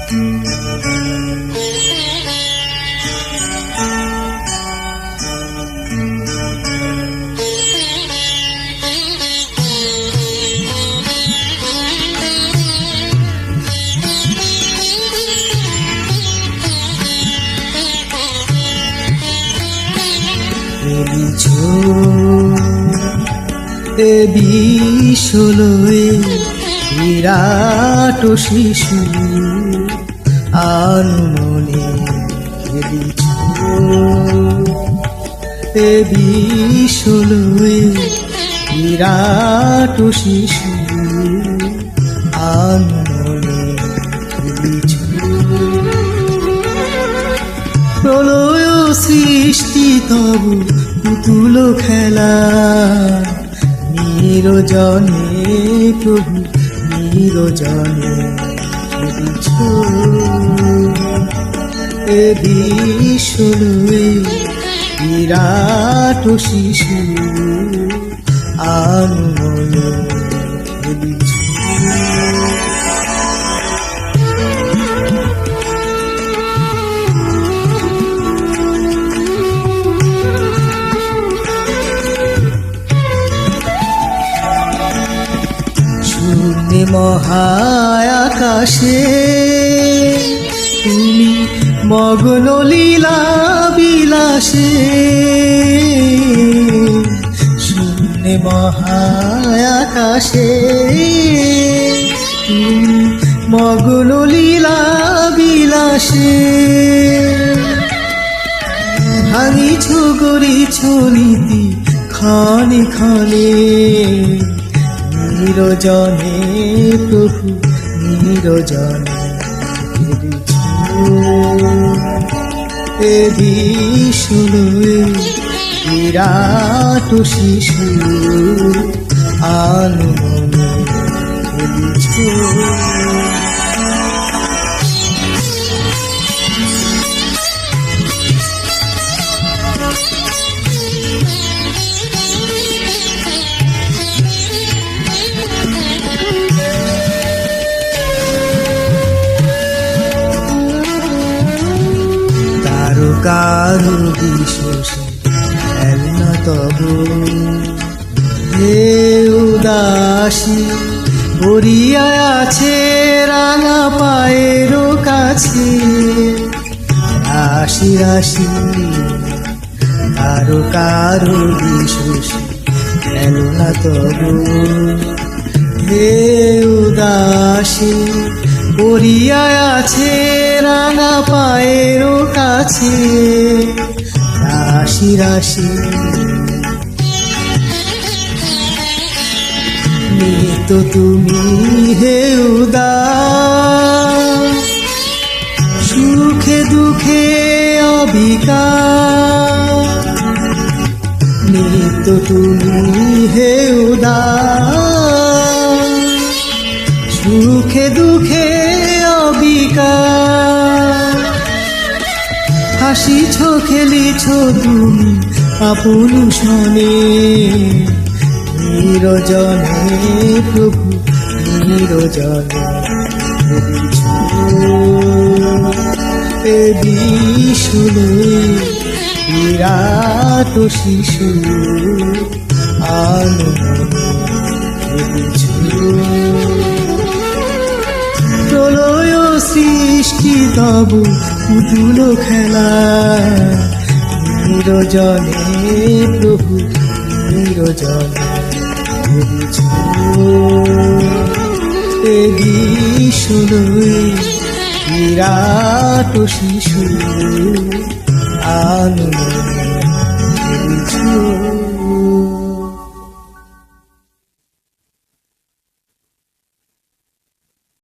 এ বিশ্বলয়ে বিরাট শিশু আনমনে খেলিছ। এ বিশ্বলয়ে বিরাট শিশু আনমনে খেলিছ। প্রলয় সৃষ্টি তব পুতুল খেলা নিরজনে প্রভু নিরজনে খেলিছ। এ বিশ্বলয়ে বিরাট শিশু আনমনে খেলিছ। মহায়াকাশে তুমি মগ্ন লীলা বিলাসে। শূন্য মহায়াকাশে তুমি মগ্ন লীলা বিলাসে। ভাঙিছ গড়িছ নীতি ক্ষণে ক্ষণে নিরজনে প্রভু নিরজনে খেলিছ। এ বিশ্বলয়ে বিরাট শিশু আনমনে খেলিছ। কারো বিশ্বসে খেলনা তব হে উদাসী বরিয়া আছে রাঙা পায়ের কাছে। রাশি রাশি কারো কারো বিশ্বসে খেলনা তব হে উদাসী বরিয়া আছে রাঙা পায়ের কাছে। রাশি রাশি নিত তুমি হে উদাস সুখে দুঃখে অবিকার। নিত তুমি হে উদাস সুখে দুঃখে অবিকার। হাসিছ খেলিছ তুমি আপন সনে নিরজনে প্রভু নিরজনে খেলিছ। এ বিশ্বলয়ে বিরাট শিশু আনমনে খেলিছ। প্রলয় সৃষ্টি তব পুতুল খেলা নিরজনে প্রভু নিরজনে খেলিছ। এ বিশ্বলয়ে বিরাট শিশু আনমনে